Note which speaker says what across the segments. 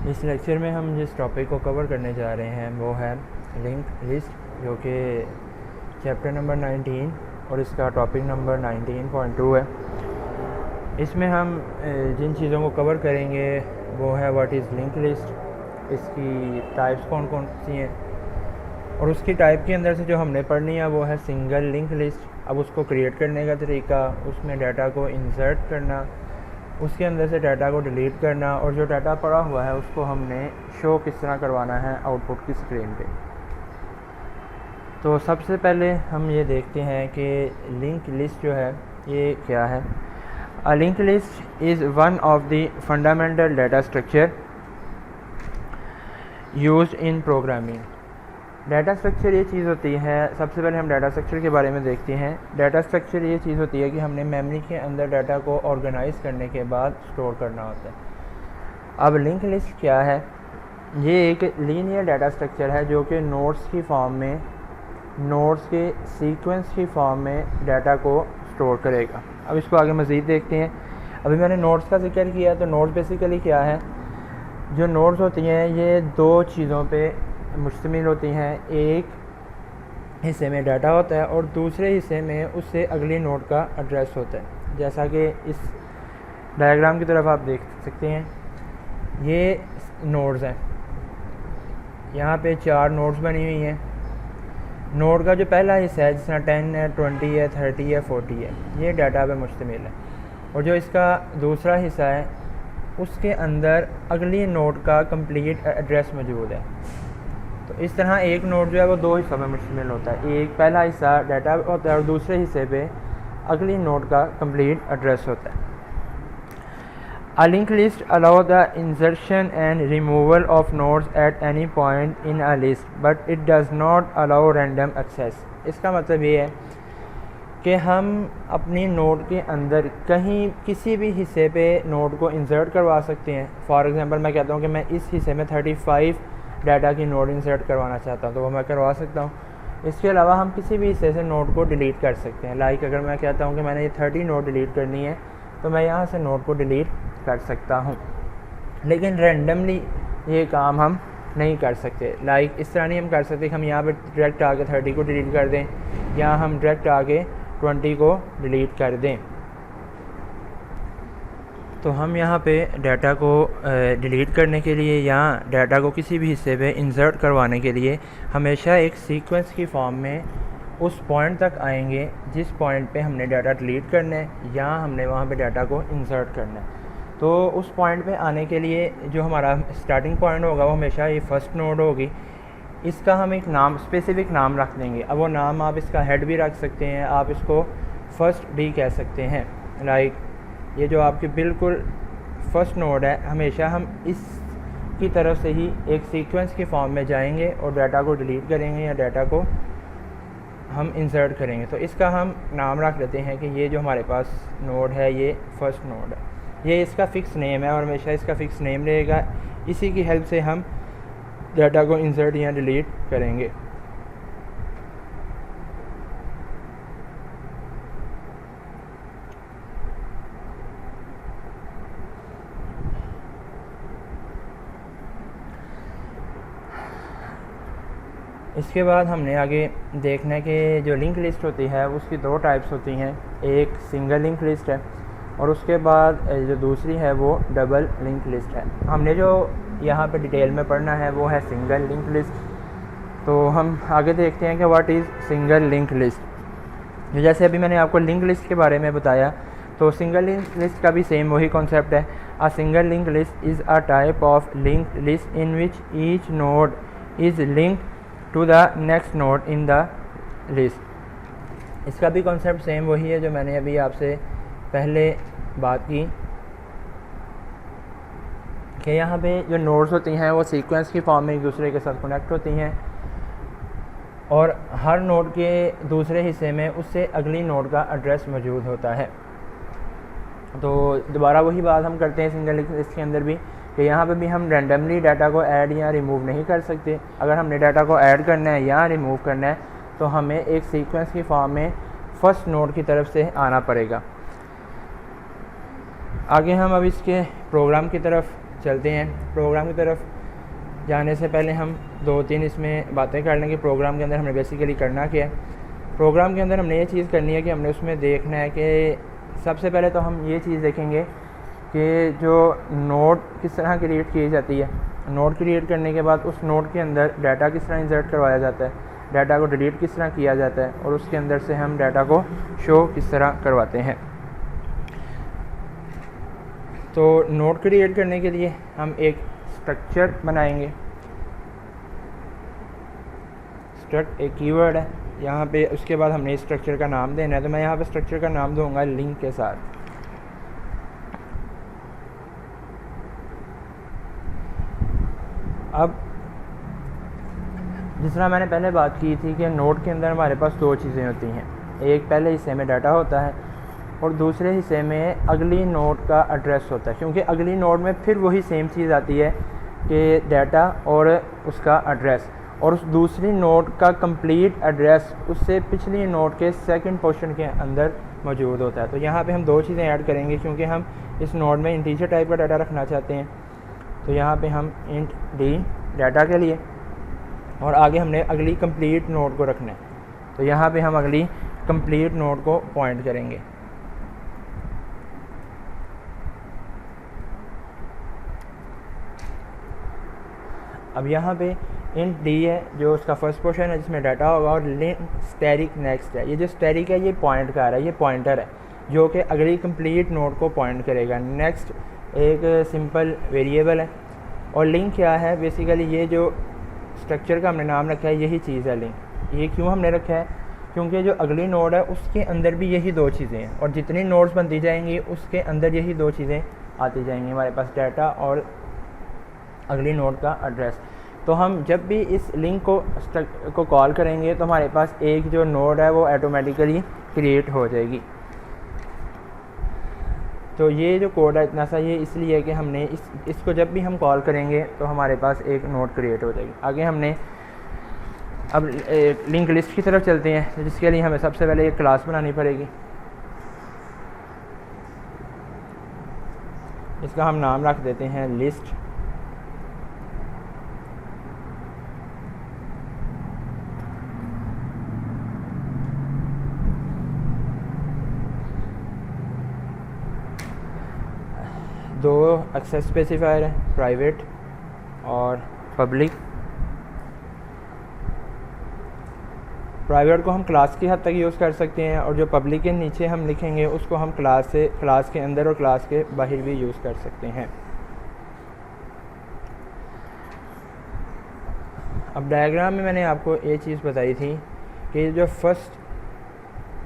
Speaker 1: इस लेक्चर में हम जिस टॉपिक को कवर करने जा रहे हैं वो है लिंक लिस्ट, जो कि चैप्टर नंबर 19 और इसका टॉपिक नंबर 19.2 है। इसमें हम जिन चीज़ों को कवर करेंगे वो है व्हाट इज़ लिंक लिस्ट, इसकी टाइप्स कौन कौन सी हैं, और उसकी टाइप के अंदर से जो हमने पढ़नी है वो है सिंगल लिंक लिस्ट। अब उसको क्रिएट करने का तरीका, उसमें डाटा को इंसर्ट करना, उसके अंदर से डाटा को डिलीट करना, और जो डाटा पड़ा हुआ है उसको हमने शो किस तरह करवाना है आउटपुट की स्क्रीन पे। तो सबसे पहले हम ये देखते हैं कि लिंक लिस्ट जो है ये क्या है। A link list is one of the fundamental data structure used in programming. Data structure ये चीज़ होती है, सबसे पहले हम डाटा स्ट्रक्चर के बारे में देखते हैं। डाटा स्ट्रक्चर ये चीज़ होती है कि हमने मेमोरी के अंदर डाटा को ऑर्गेनाइज करने के बाद स्टोर करना होता है। अब लिंक लिस्ट क्या है? ये एक लीनियर डाटा स्ट्रक्चर है जो कि नोड्स की फॉर्म में, नोड्स के सीक्वेंस की फॉर्म में डाटा को स्टोर करेगा। अब इसको आगे मज़ीद देखते हैं। अभी मैंने नोड्स का जिक्र किया, तो नोड्स बेसिकली क्या है? जो नोड्स होती हैं ये दो चीज़ों पे मुश्तमिल होती हैं। एक हिस्से में डाटा होता है और दूसरे हिस्से में उससे अगली नोड का एड्रेस होता है। जैसा कि इस डायग्राम की तरफ आप देख सकते हैं, ये नोड्स हैं। यहाँ पे 4 नोड्स बनी हुई हैं। नोड का जो पहला हिस्सा है, जिसमें 10 है, 20 है, 30 है, 40 है, ये डाटा पे मुश्तमिल है। और जो इसका दूसरा हिस्सा है उसके अंदर अगली नोड का कंप्लीट एड्रेस मौजूद है। तो इस तरह एक नोड जो है वो दो हिस्सों में मुश्तमिल होता है। एक पहला हिस्सा डाटा होता है और दूसरे हिस्से पे अगली नोड का कंप्लीट एड्रेस होता है। A linked list allows the insertion and removal of nodes at any point in a list, but it does not allow random access। इसका मतलब ये है कि हम अपनी नोड के अंदर कहीं किसी भी हिस्से पे नोड को इंसर्ट करवा सकते हैं। फॉर एग्जांपल मैं कहता हूँ कि मैं इस हिस्से में 35 डाटा की नोड इंसर्ट करवाना चाहता हूँ, तो वो मैं करवा सकता हूँ। इसके अलावा हम किसी भी हिस्से से नोड को डिलीट कर सकते हैं। लाइक अगर मैं कहता हूँ कि मैंने ये 30 नोड डिलीट करनी है, तो मैं यहाँ से नोड को डिलीट कर सकता हूँ, लेकिन रैंडमली ये काम हम नहीं कर सकते। लाइक इस तरह नहीं हम कर सकते कि हम यहाँ पे डायरेक्ट आके 30 को डिलीट कर दें या हम डायरेक्ट आके 20 को डिलीट कर दें। तो हम यहाँ पे डाटा को डिलीट करने के लिए या डाटा को किसी भी हिस्से पे इंसर्ट करवाने के लिए हमेशा एक सीक्वेंस की फॉर्म में उस पॉइंट तक आएंगे जिस पॉइंट पे हमने डाटा डिलीट करना है या हमने वहाँ पे डाटा को इंसर्ट करना है। तो उस पॉइंट पे आने के लिए जो हमारा स्टार्टिंग पॉइंट होगा वो हमेशा ये फर्स्ट नोड होगी। इसका हम एक नाम, स्पेसिफिक नाम रख देंगे। अब वो नाम आप इसका हेड भी रख सकते हैं, आप इसको फर्स्ट भी कह सकते हैं। लाइक ये जो आपकी बिल्कुल फर्स्ट नोड है, हमेशा हम इसकी तरफ से ही एक सीक्वेंस की फॉर्म में जाएंगे और डाटा को डिलीट करेंगे या डाटा को हम इंसर्ट करेंगे। तो इसका हम नाम रख लेते हैं कि ये जो हमारे पास नोड है ये फर्स्ट नोड है। ये इसका फ़िक्स नेम है और हमेशा इसका फ़िक्स नेम रहेगा। इसी की हेल्प से हम डाटा को इंसर्ट या डिलीट करेंगे। इसके बाद हमने आगे देखना है कि जो लिंक लिस्ट होती है उसकी 2 टाइप्स होती हैं। एक सिंगल लिंक लिस्ट है और उसके बाद जो दूसरी है वो डबल लिंक लिस्ट है। हमने जो यहाँ पे डिटेल में पढ़ना है वो है सिंगल लिंक लिस्ट। तो हम आगे देखते हैं कि what is single link list. जैसे अभी मैंने आपको लिंक लिस्ट के बारे में बताया, तो सिंगल लिंक लिस्ट का भी सेम वही कॉन्सेप्ट है। A single link list is a type of link list in which each node is link to the next node in the list. इसका भी कॉन्सेप्ट सेम वही है जो मैंने अभी आपसे पहले बात की कि यहाँ पे जो नोड्स होती हैं वो सीक्वेंस की फॉर्म में एक दूसरे के साथ कनेक्ट होती हैं और हर नोड के दूसरे हिस्से में उससे अगली नोड का एड्रेस मौजूद होता है। तो दोबारा वही बात हम करते हैं सिंगल लिस्ट के अंदर भी कि यहाँ पे भी हम रैंडमली डाटा को ऐड या रिमूव नहीं कर सकते। अगर हमने डाटा को ऐड करना है या रिमूव करना है तो हमें एक सीक्वेंस की फॉर्म में फर्स्ट नोड की तरफ से आना पड़ेगा। आगे हम अब इसके प्रोग्राम की तरफ चलते हैं। प्रोग्राम की तरफ जाने से पहले हम 2-3 इसमें बातें कर लें कि प्रोग्राम के अंदर हमने बेसिकली करना क्या है। प्रोग्राम के अंदर हमने ये चीज़ करनी है कि हमने उसमें देखना है कि सबसे पहले तो हम ये चीज़ देखेंगे कि जो नोड किस तरह क्रिएट की जाती है। नोड क्रिएट करने के बाद उस नोड के अंदर डाटा किस तरह इंसर्ट करवाया जाता है, डाटा को डिलीट किस तरह किया जाता है, और उसके अंदर से हम डाटा को शो किस तरह करवाते हैं। तो नोड क्रिएट करने के लिए हम एक स्ट्रक्चर बनाएंगे। स्ट्रक्ट एक कीवर्ड है यहाँ पे, उसके बाद हमने इस स्ट्रक्चर का नाम देना है। तो मैं यहाँ पे स्ट्रक्चर का नाम दूंगा लिंक के साथ। अब जिस तरह मैंने पहले बात की थी कि नोड के अंदर हमारे पास 2 चीज़ें होती हैं, एक पहले हिस्से में डाटा होता है और दूसरे हिस्से में अगली नोड का एड्रेस होता है, क्योंकि अगली नोड में फिर वही सेम चीज़ आती है कि डाटा और उसका एड्रेस, और उस दूसरी नोड का कंप्लीट एड्रेस उससे पिछली नोड के सेकंड पोर्शन के अंदर मौजूद होता है। तो यहाँ पे हम 2 चीज़ें ऐड करेंगे, क्योंकि हम इस नोड में इंटीजर टाइप का डाटा रखना चाहते हैं। तो यहाँ पे हम इंट डी डाटा के लिए, और आगे हमने अगली कंप्लीट नोड को रखना है। तो यहाँ पे हम अगली कंप्लीट नोड को पॉइंट करेंगे। अब यहाँ पे इंट डी है जो उसका फर्स्ट पोर्शन है जिसमें डाटा होगा, और लिंक स्टैटिक नेक्स्ट है। ये जो स्टैटिक है ये पॉइंट कर रहा है, ये पॉइंटर है जो कि अगली कंप्लीट नोड को पॉइंट करेगा। नेक्स्ट एक सिंपल वेरिएबल है, और लिंक क्या है, बेसिकली ये जो स्ट्रक्चर का हमने नाम रखा है यही चीज़ है लिंक। ये क्यों हमने रखा है, क्योंकि जो अगली नोड है उसके अंदर भी यही 2 चीज़ें हैं, और जितनी नोड्स बनती जाएंगी उसके अंदर यही 2 चीज़ें आती जाएंगी, हमारे पास डाटा और अगली नोड का एड्रेस। तो हम जब भी इस लिंक को कॉल करेंगे तो हमारे पास एक जो नोड है वो ऑटोमेटिकली क्रिएट हो जाएगी। तो ये जो कोड है इतना सा ये इसलिए है कि हमने इसको जब भी हम कॉल करेंगे तो हमारे पास एक नोड क्रिएट हो जाएगी। आगे हमने अब लिंक लिस्ट की तरफ चलते हैं, जिसके लिए हमें सबसे पहले एक क्लास बनानी पड़ेगी। इसका हम नाम रख देते हैं लिस्ट। दो एक्सेस स्पेसिफायर है, प्राइवेट और पब्लिक। प्राइवेट को हम क्लास की हद तक यूज़ कर सकते हैं, और जो पब्लिक के नीचे हम लिखेंगे उसको हम क्लास के अंदर और क्लास के बाहर भी यूज़ कर सकते हैं। अब डायग्राम में मैंने आपको ये चीज़ बताई थी कि जो फर्स्ट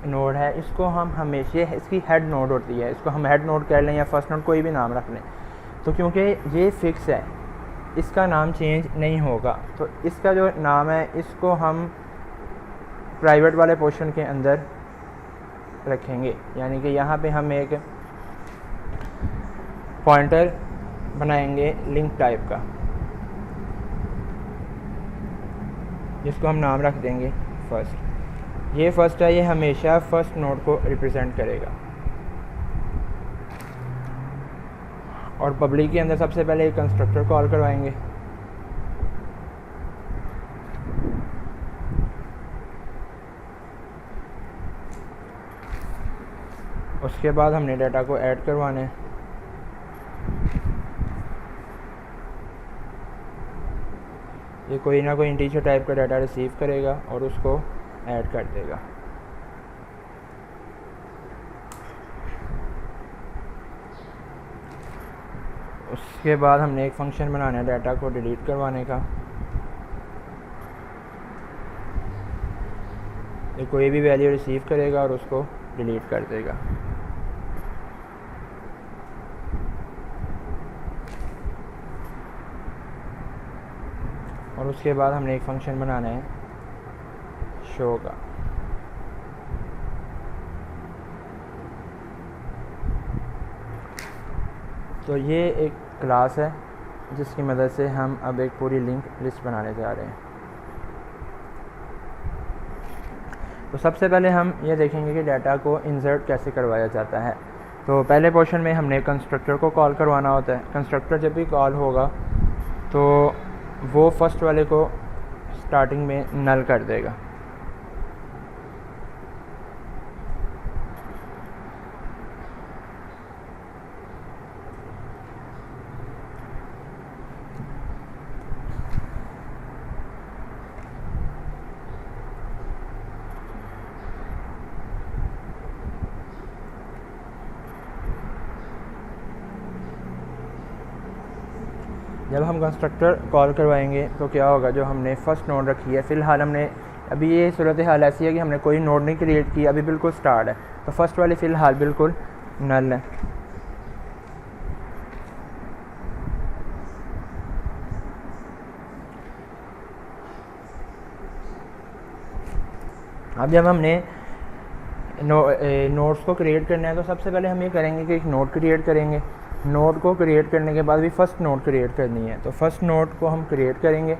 Speaker 1: नोड है इसको हम हमेशा, इसकी हेड नोड होती है, इसको हम हेड नोड कह लें या फर्स्ट नोड कोई भी नाम रख लें। तो क्योंकि ये फिक्स है, इसका नाम चेंज नहीं होगा, तो इसका जो नाम है इसको हम प्राइवेट वाले पोर्शन के अंदर रखेंगे। यानी कि यहाँ पे हम एक पॉइंटर बनाएंगे लिंक टाइप का, जिसको हम नाम रख देंगे फर्स्ट। ये फर्स्ट है, ये हमेशा फर्स्ट नोड को रिप्रेजेंट करेगा। और पब्लिक के अंदर सबसे पहले एक कंस्ट्रक्टर कॉल करवाएंगे। उसके बाद हमने डाटा को ऐड करवाना है। ये कोई ना कोई इंटीजर टाइप का डाटा रिसीव करेगा और उसको ऐड कर देगा। उसके बाद हमने एक फंक्शन बनाना है डाटा को डिलीट करवाने का। ये कोई भी वैल्यू रिसीव करेगा और उसको डिलीट कर देगा। और उसके बाद हमने एक फंक्शन बनाना है शो का। तो ये एक क्लास है जिसकी मदद से हम अब एक पूरी लिंक लिस्ट बनाने जा रहे हैं। तो सबसे पहले हम ये देखेंगे कि डाटा को इंसर्ट कैसे करवाया जाता है। तो पहले पोर्शन में हमने कंस्ट्रक्टर को कॉल करवाना होता है। कंस्ट्रक्टर जब भी कॉल होगा तो वो फर्स्ट वाले को स्टार्टिंग में नल कर देगा। जब हम कंस्ट्रक्टर कॉल करवाएंगे तो क्या होगा, जो हमने फ़र्स्ट नोड रखी है, फ़िलहाल हमने अभी ये सूरत हाल ऐसी है कि हमने कोई नोड नहीं क्रिएट की, अभी बिल्कुल स्टार्ट है, तो फर्स्ट वाली फ़िलहाल बिल्कुल नल है। अब जब हमने नोड्स को क्रिएट करना है तो सबसे पहले हम ये करेंगे कि एक नोड क्रिएट करेंगे। नोड को क्रिएट करने के बाद भी फ़र्स्ट नोड क्रिएट करनी है, तो फर्स्ट नोड को हम क्रिएट करेंगे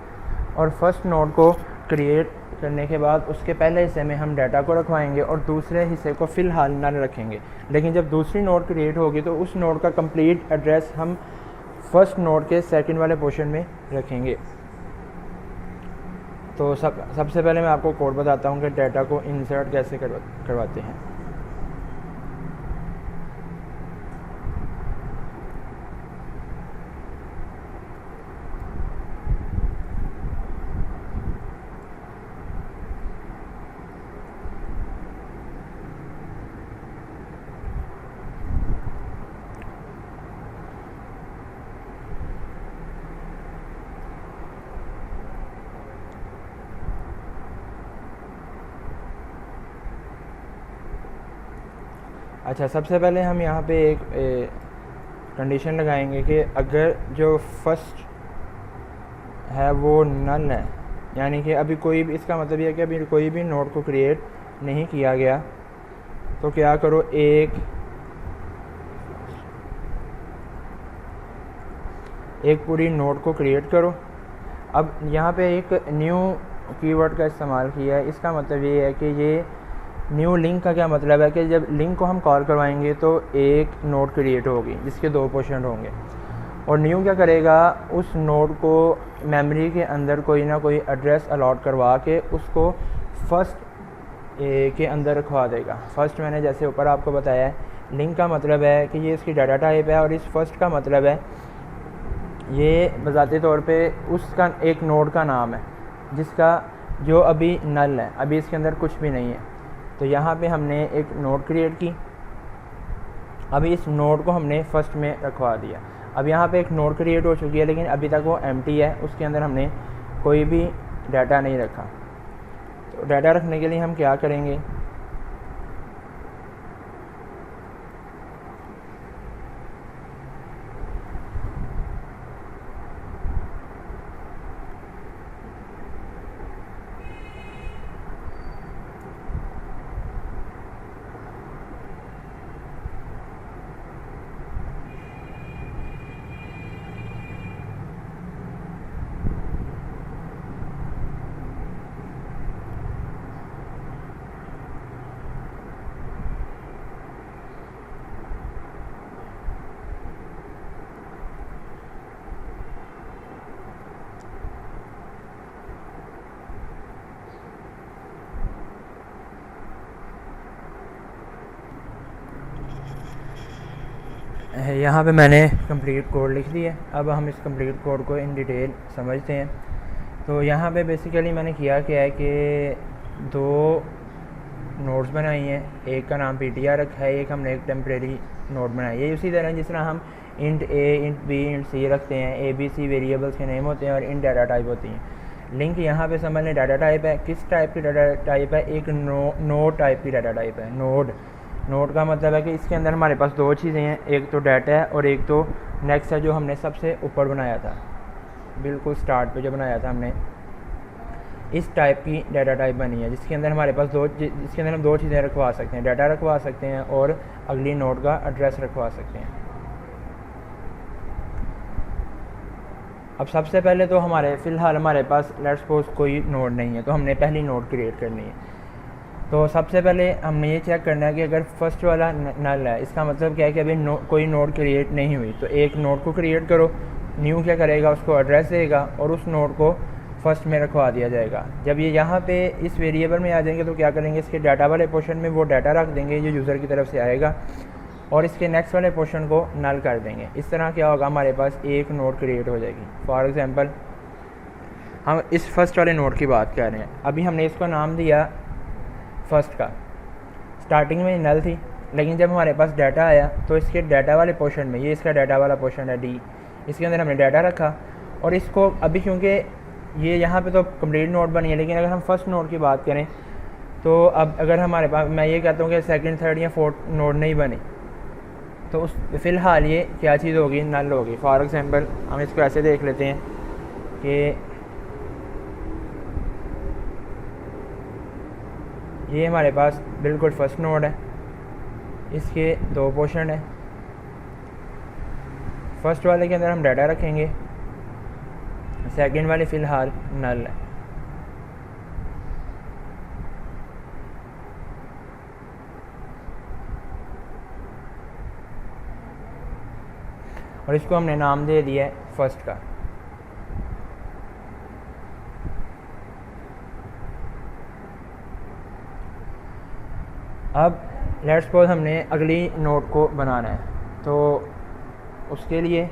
Speaker 1: और फर्स्ट नोड को क्रिएट करने के बाद उसके पहले हिस्से में हम डाटा को रखवाएंगे और दूसरे हिस्से को फ़िलहाल नल रखेंगे। लेकिन जब दूसरी नोड क्रिएट होगी तो उस नोड का कंप्लीट एड्रेस हम फर्स्ट नोड के सेकंड वाले पोर्शन में रखेंगे। तो सबसे पहले मैं आपको कोड बताता हूँ कि डाटा को इंसर्ट कैसे करवाते हैं। अच्छा, सबसे पहले हम यहाँ पे एक कंडीशन लगाएंगे कि अगर जो फर्स्ट है वो नल है, यानी कि अभी कोई भी, इसका मतलब ये है कि अभी कोई भी नोड को क्रिएट नहीं किया गया, तो क्या करो, एक पूरी नोड को क्रिएट करो। अब यहाँ पे एक न्यू कीवर्ड का इस्तेमाल किया है, इसका मतलब ये है कि ये न्यू लिंक का क्या मतलब है कि जब लिंक को हम कॉल करवाएंगे तो एक नोड क्रिएट होगी जिसके दो पोर्शन होंगे, और न्यू क्या करेगा, उस नोड को मेमोरी के अंदर कोई ना कोई एड्रेस अलॉट करवा के उसको फर्स्ट के अंदर रखवा देगा। फर्स्ट मैंने जैसे ऊपर आपको बताया है, लिंक का मतलब है कि ये इसकी डाटा टाइप है, और इस फर्स्ट का मतलब है ये बज़ाती तौर पे उसका एक नोड का नाम है जिसका जो अभी नल है, अभी इसके अंदर कुछ भी नहीं है। तो यहाँ पे हमने एक नोड क्रिएट की, अभी इस नोड को हमने फर्स्ट में रखवा दिया। अब यहाँ पे एक नोड क्रिएट हो चुकी है लेकिन अभी तक वो एम्प्टी है, उसके अंदर हमने कोई भी डाटा नहीं रखा। तो डाटा रखने के लिए हम क्या करेंगे, यहाँ पे मैंने कंप्लीट कोड लिख दिया। अब हम इस कंप्लीट कोड को इन डिटेल समझते हैं। तो यहाँ पे बेसिकली मैंने किया क्या है कि दो नोड्स बनाई हैं, एक का नाम PTR रखा है, एक हमने एक टेम्परेरी नोड बनाई है। उसी तरह जिस तरह हम int A, int B, int C रखते हैं, ABC वेरिएबल्स के नेम होते हैं और इंट डाटा टाइप होती हैं। लिंक यहाँ पे समझ लें डाटा टाइप है। किस टाइप की डाटा टाइप है, एक नोड टाइप की डाटा टाइप है। नोड का मतलब है कि इसके अंदर हमारे पास दो चीज़ें हैं, एक तो डाटा है और एक तो नेक्स्ट है जो हमने सबसे ऊपर बनाया था, बिल्कुल स्टार्ट पे जो बनाया था हमने। इस टाइप की डाटा टाइप बनी है जिसके अंदर हमारे पास जिसके अंदर हम दो चीज़ें रखवा सकते हैं, डाटा रखवा सकते हैं और अगली नोड का एड्रेस रखवा सकते हैं। अब सबसे पहले तो फ़िलहाल हमारे पास लेट्स सपोज कोई नोड नहीं है, तो हमने पहली नोड क्रिएट करनी है। तो सबसे पहले हमने ये चेक करना है कि अगर फर्स्ट वाला नल है, इसका मतलब क्या है कि अभी कोई नोड क्रिएट नहीं हुई। तो एक नोड को क्रिएट करो, न्यू क्या करेगा, उसको एड्रेस देगा और उस नोड को फर्स्ट में रखवा दिया जाएगा। जब ये यहाँ पे इस वेरिएबल में आ जाएंगे तो क्या करेंगे, इसके डाटा वाले पोर्शन में वो डाटा रख देंगे जो यूज़र की तरफ से आएगा और इसके नेक्स्ट वाले पोर्शन को नल कर देंगे। इस तरह क्या होगा, हमारे पास एक नोड क्रिएट हो जाएगी। फॉर एग्ज़ाम्पल हम इस फर्स्ट वाले नोड की बात कर रहे हैं, अभी हमने इसको नाम दिया फर्स्ट का। स्टार्टिंग में नल थी, लेकिन जब हमारे पास डाटा आया तो इसके डाटा वाले पोर्शन में, ये इसका डाटा वाला पोर्शन है डी, इसके अंदर हमने डाटा रखा और इसको अभी क्योंकि ये यहाँ पे तो कंप्लीट नोड बनी है, लेकिन अगर हम फर्स्ट नोड की बात करें तो अब अगर हमारे पास, मैं ये कहता हूँ कि सेकंड, थर्ड या फोर्थ नोड नहीं बनी, तो उस फ़िलहाल ये क्या चीज़ होगी, नल होगी। फॉर एग्ज़ाम्पल हम इसको ऐसे देख लेते हैं कि ये हमारे पास बिल्कुल फर्स्ट नोड है, इसके दो पोर्शन है। फर्स्ट वाले के अंदर हम डाटा रखेंगे, सेकंड वाले फ़िलहाल नल है। और इसको हमने नाम दे दिया है फर्स्ट का। अब लेट्स सपोज हमने अगली नोड को बनाना है, तो उसके लिए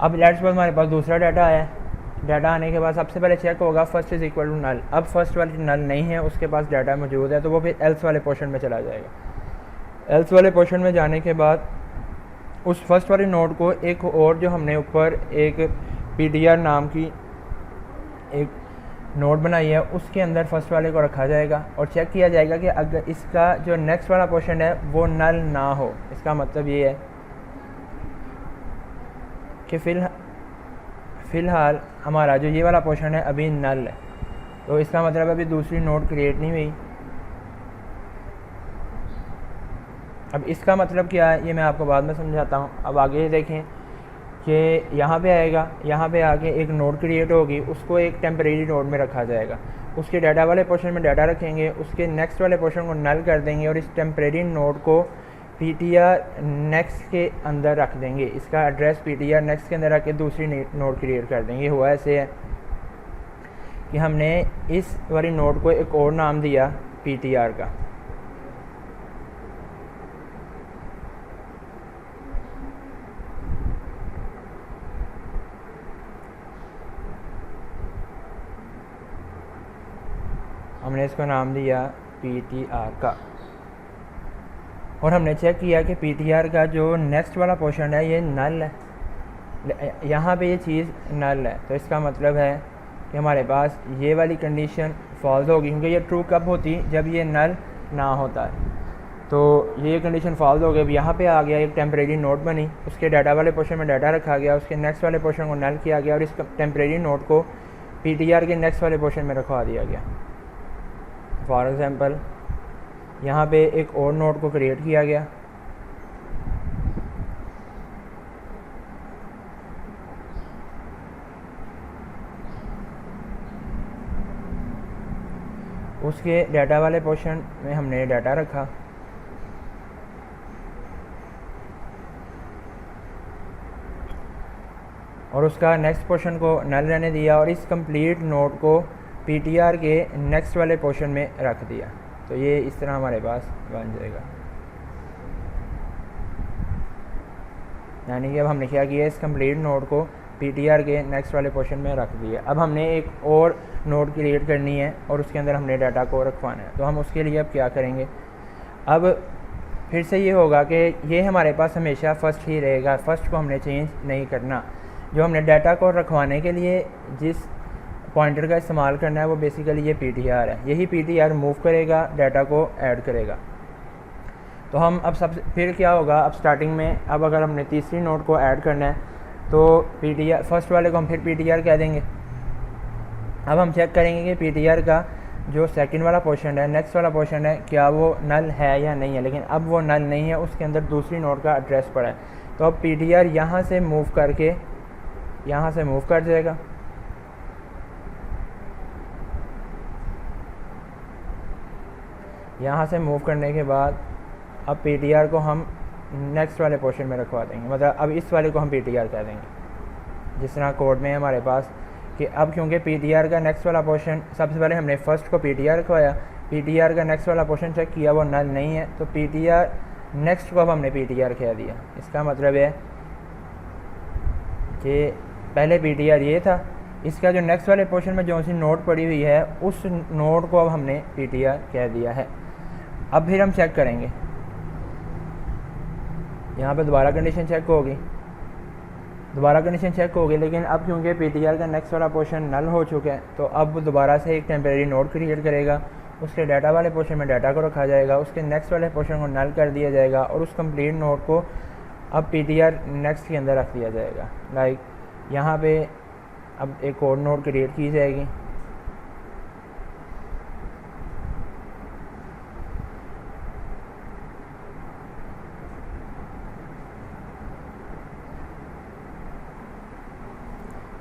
Speaker 1: अब लेट्स सपोज हमारे पास दूसरा डाटा आया है। डाटा आने के बाद सबसे पहले चेक होगा first is equal to null. अब फर्स्ट वाली नल नहीं है, उसके पास डाटा मौजूद है, तो वो फिर एल्स वाले पोर्शन में चला जाएगा। एल्स वाले पोर्शन में जाने के बाद उस फर्स्ट वाले नोड को एक और, जो हमने ऊपर एक PTR नाम की एक नोड बनाई है, उसके अंदर फर्स्ट वाले को रखा जाएगा और चेक किया जाएगा कि अगर इसका जो नेक्स्ट वाला पोर्शन है वो नल ना हो। इसका मतलब ये है कि फ़िलहाल हमारा जो ये वाला पोर्शन है अभी नल है, तो इसका मतलब अभी दूसरी नोड क्रिएट नहीं हुई। अब इसका मतलब क्या है ये मैं आपको बाद में समझाता हूँ। अब आगे देखें कि यहाँ पे आएगा, यहाँ पे आके एक नोड क्रिएट होगी, उसको एक टेम्परेरी नोड में रखा जाएगा। उसके डाटा वाले पोर्शन में डाटा रखेंगे, उसके नेक्स्ट वाले पोर्शन को नल कर देंगे और इस टेम्परेरी नोड को PTR नेक्स्ट के अंदर रख देंगे। इसका एड्रेस PTR नेक्स्ट के अंदर रख के दूसरी नोड क्रिएट कर देंगे। हुआ ऐसे है कि हमने इस वाली नोड को एक और नाम दिया PTR का। हमने इसको नाम दिया PTR का और हमने चेक किया कि PTR का जो नेक्स्ट वाला पोर्शन है ये नल है। यहाँ पे ये चीज़ नल है, तो इसका मतलब है कि हमारे पास ये वाली कंडीशन फॉल्स होगी, क्योंकि ये ट्रू कब होती, जब ये नल ना होता है। तो ये कंडीशन फॉल्स हो गई। अब यहाँ पे आ गया, एक टेम्परेरी नोड बनी, उसके डाटा वाले पोर्शन में डाटा रखा गया, उसके नेक्स्ट वाले पोर्शन को नल किया गया और इस टेम्परेरी नोड को PTR के नेक्स्ट वाले पोर्शन में रखवा दिया गया। फॉर एग्ज़ाम्पल यहाँ पे एक और नोड को क्रिएट किया गया, उसके डाटा वाले पोर्शन में हमने डाटा रखा और उसका नेक्स्ट पोर्शन को नल रहने दिया और इस कंप्लीट नोड को PTR के नेक्स्ट वाले पोर्शन में रख दिया। तो ये इस तरह हमारे पास बन जाएगा। यानी कि अब हमने क्या किया, इस कंप्लीट नोड को PTR के नेक्स्ट वाले पोर्शन में रख दिया। अब हमने एक और नोड क्रिएट करनी है और उसके अंदर हमने डाटा को रखवाना है। तो हम उसके लिए अब क्या करेंगे, अब फिर से ये होगा कि ये हमारे पास हमेशा फ़र्स्ट ही रहेगा, फ़र्स्ट को हमने चेंज नहीं करना। जो हमने डाटा को रखवाने के लिए जिस पॉइंटर का इस्तेमाल करना है वो बेसिकली ये PTR है। यही PTR मूव करेगा, डाटा को ऐड करेगा। तो हम अब फिर क्या होगा, अब स्टार्टिंग में अब अगर हमने तीसरी नोड को ऐड करना है तो PTR फर्स्ट वाले को हम फिर PTR कह देंगे। अब हम चेक करेंगे कि PTR का जो सेकंड वाला पोर्शन है, नेक्स्ट वाला पोर्शन है, क्या वो नल है या नहीं है। लेकिन अब वो नल नहीं है, उसके अंदर दूसरी नोड का एड्रेस पड़ा है। तो अब PTR यहाँ से मूव करके यहाँ से मूव कर जाएगा यहाँ से मूव करने के बाद अब पीटीआर को हम नेक्स्ट वाले पोर्शन में रखवा देंगे, मतलब अब इस वाले को हम पीटीआर कह देंगे। जिस तरह कोड में है हमारे पास कि अब क्योंकि पीटीआर का नेक्स्ट वाला पोर्शन, सबसे पहले हमने फर्स्ट को पीटीआर रखवाया, पीटीआर का नेक्स्ट वाला पोर्शन चेक किया वो नल नहीं है, तो पीटीआर नेक्स्ट को अब हमने पीटीआर कह दिया। इसका मतलब है कि पहले पीटीआर ये था, इसका जो नेक्स्ट वाले पोर्शन में जो सी नोड पड़ी हुई है उस नोड को अब हमने पीटीआर कह दिया है। अब फिर हम चेक करेंगे, यहाँ पे दोबारा कंडीशन चेक होगी, दोबारा कंडीशन चेक होगी, लेकिन अब क्योंकि पीटीआर का नेक्स्ट वाला पोर्शन नल हो चुका है तो अब दोबारा से एक टेम्परेरी नोड क्रिएट करेगा, उसके डाटा वाले पोर्शन में डाटा को रखा जाएगा, उसके नेक्स्ट वाले पोर्शन को नल कर दिया जाएगा और उस कंप्लीट नोड को अब पीटीआर नेक्स्ट के अंदर रख दिया जाएगा। लाइक यहाँ पे अब एक और नोड क्रिएट की जाएगी,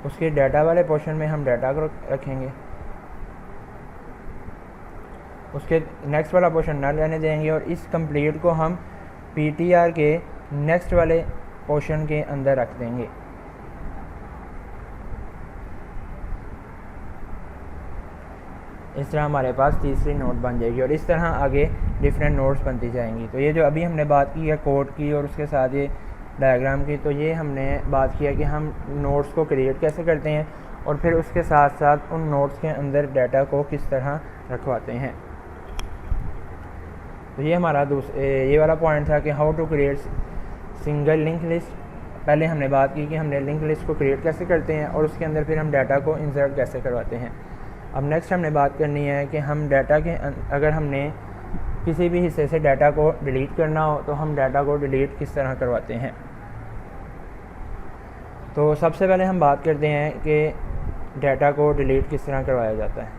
Speaker 1: उसके डाटा वाले पोर्शन में हम डाटा को रखेंगे, उसके नेक्स्ट वाला पोर्शन नल रहने देंगे और इस कंप्लीट को हम पीटीआर के नेक्स्ट वाले पोर्शन के अंदर रख देंगे। इस तरह हमारे पास तीसरी नोड बन जाएगी और इस तरह आगे डिफरेंट नोड्स बनती जाएंगी। तो ये जो अभी हमने बात की है कोड की और उसके साथ ये डायग्राम की, तो ये हमने बात किया कि हम नोड्स को क्रिएट कैसे करते हैं और फिर उसके साथ साथ उन नोड्स के अंदर डाटा को किस तरह रखवाते हैं। तो ये हमारा ये वाला पॉइंट था कि how to create single link list. पहले हमने बात की कि हमने लिंक लिस्ट को क्रिएट कैसे करते हैं और उसके अंदर फिर हम डाटा को इंसर्ट कैसे करवाते हैं। अब नेक्स्ट हमने बात करनी है कि हम डाटा के अगर हमने किसी भी हिस्से से डाटा को डिलीट करना हो तो हम डाटा को डिलीट किस तरह करवाते हैं। तो सबसे पहले हम बात करते हैं कि डाटा को डिलीट किस तरह करवाया जाता है।